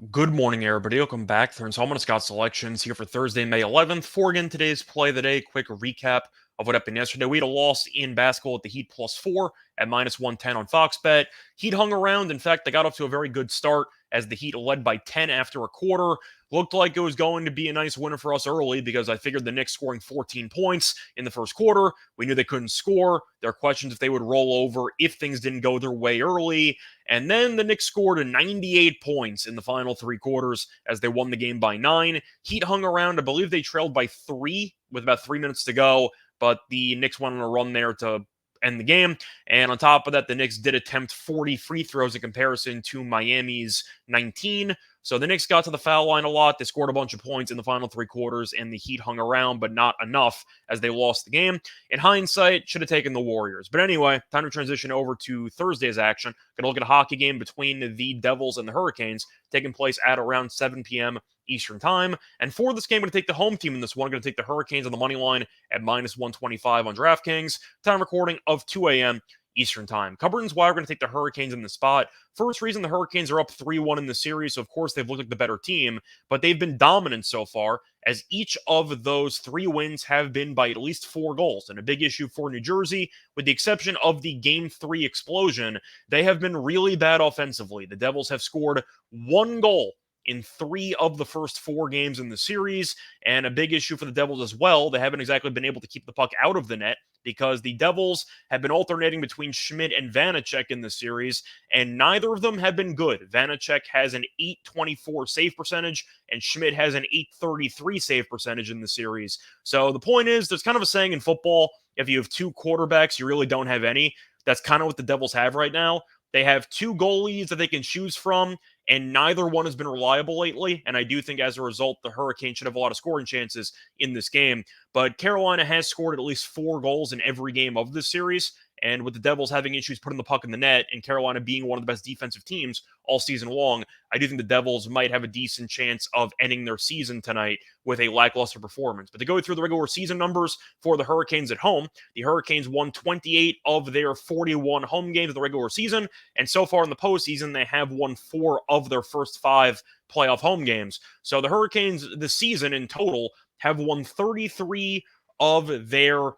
Good morning, everybody. Welcome back. Third installment of Scott Selections here for Thursday, May 11th. For again, today's play of the day. Quick recap of what happened yesterday. We had a loss in basketball at the Heat +4 at -110 on Fox Bet. Heat hung around. In fact, they got off to a very good start as the Heat led by 10 after a quarter. Looked like it was going to be a nice winner for us early because I figured the Knicks scoring 14 points in the first quarter. We knew they couldn't score. There are questions if they would roll over if things didn't go their way early. And then the Knicks scored 98 points in the final three quarters as they won the game by 9. Heat hung around. I believe they trailed by 3 with about 3 minutes to go, but the Knicks went on a run there to end the game. And on top of that, the Knicks did attempt 40 free throws in comparison to Miami's 19. So the Knicks got to the foul line a lot. They scored a bunch of points in the final three quarters, and the Heat hung around, but not enough as they lost the game. In hindsight, should have taken the Warriors. But anyway, time to transition over to Thursday's action. Going to look at a hockey game between the Devils and the Hurricanes, taking place at around 7 p.m. Eastern Time. And for this game, I'm going to take the home team in this one. I'm going to take the Hurricanes on the money line at -125 on DraftKings. Time recording of 2 a.m. Eastern Time. Covering why we're going to take the Hurricanes in the spot. First reason, the Hurricanes are up 3-1 in the series, so of course they've looked like the better team, but they've been dominant so far, as each of those 3 wins have been by at least 4 goals. And a big issue for New Jersey, with the exception of the Game 3 explosion, they have been really bad offensively. The Devils have scored 1 goal in 3 of the first 4 games in the series, and a big issue for the Devils as well. They haven't exactly been able to keep the puck out of the net because the Devils have been alternating between Schmidt and Vanacek in the series, and neither of them have been good. Vanacek has an .824 save percentage, and Schmidt has an .833 save percentage in the series. So the point is, there's kind of a saying in football, if you have 2 quarterbacks, you really don't have any. That's kind of what the Devils have right now. They have 2 goalies that they can choose from, and neither one has been reliable lately. And I do think as a result, the Hurricanes should have a lot of scoring chances in this game. But Carolina has scored at least 4 goals in every game of this series. And with the Devils having issues putting the puck in the net and Carolina being one of the best defensive teams all season long, I do think the Devils might have a decent chance of ending their season tonight with a lackluster performance. But to go through the regular season numbers for the Hurricanes at home, the Hurricanes won 28 of their 41 home games of the regular season. And so far in the postseason, they have won 4 of their first 5 playoff home games. So the Hurricanes this season in total have won 33 of their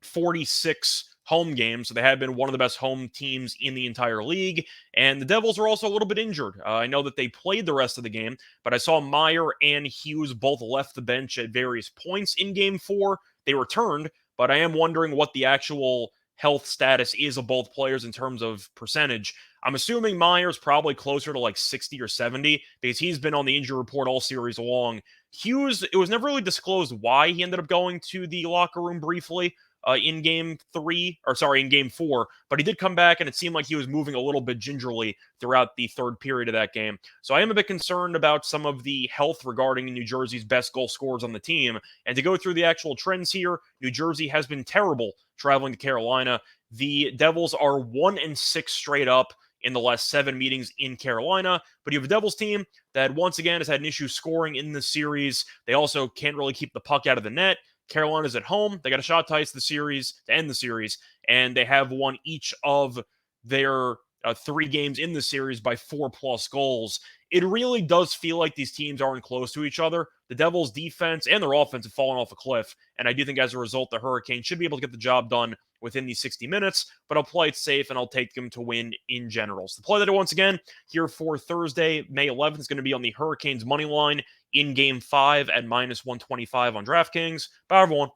46 home games. So they have been one of the best home teams in the entire league. And the Devils are also a little bit injured. I know that they played the rest of the game, but I saw Meyer and Hughes both left the bench at various points in game 4. They returned, but I am wondering what the actual health status is of both players in terms of percentage. I'm assuming Meyer's probably closer to like 60 or 70 because he's been on the injury report all series long. Hughes, it was never really disclosed why he ended up going to the locker room briefly in game 4, but he did come back and it seemed like he was moving a little bit gingerly throughout the third period of that game. So I am a bit concerned about some of the health regarding New Jersey's best goal scorers on the team. And to go through the actual trends here, New Jersey has been terrible traveling to Carolina. The Devils are 1-6 straight up in the last 7 meetings in Carolina, but you have a Devils team that once again has had an issue scoring in the series. They also can't really keep the puck out of the net. Carolina's at home. They got a shot to ice the series to end the series, and they have won each of their 3 games in the series by 4+ goals. It really does feel like these teams aren't close to each other. The Devils' defense and their offense have fallen off a cliff, and I do think as a result, the Hurricanes should be able to get the job done within these 60 minutes, but I'll play it safe and I'll take them to win in general. So the play that once again here for Thursday, May 11th is going to be on the Hurricanes money line in game 5 at -125 on DraftKings. Bye, everyone.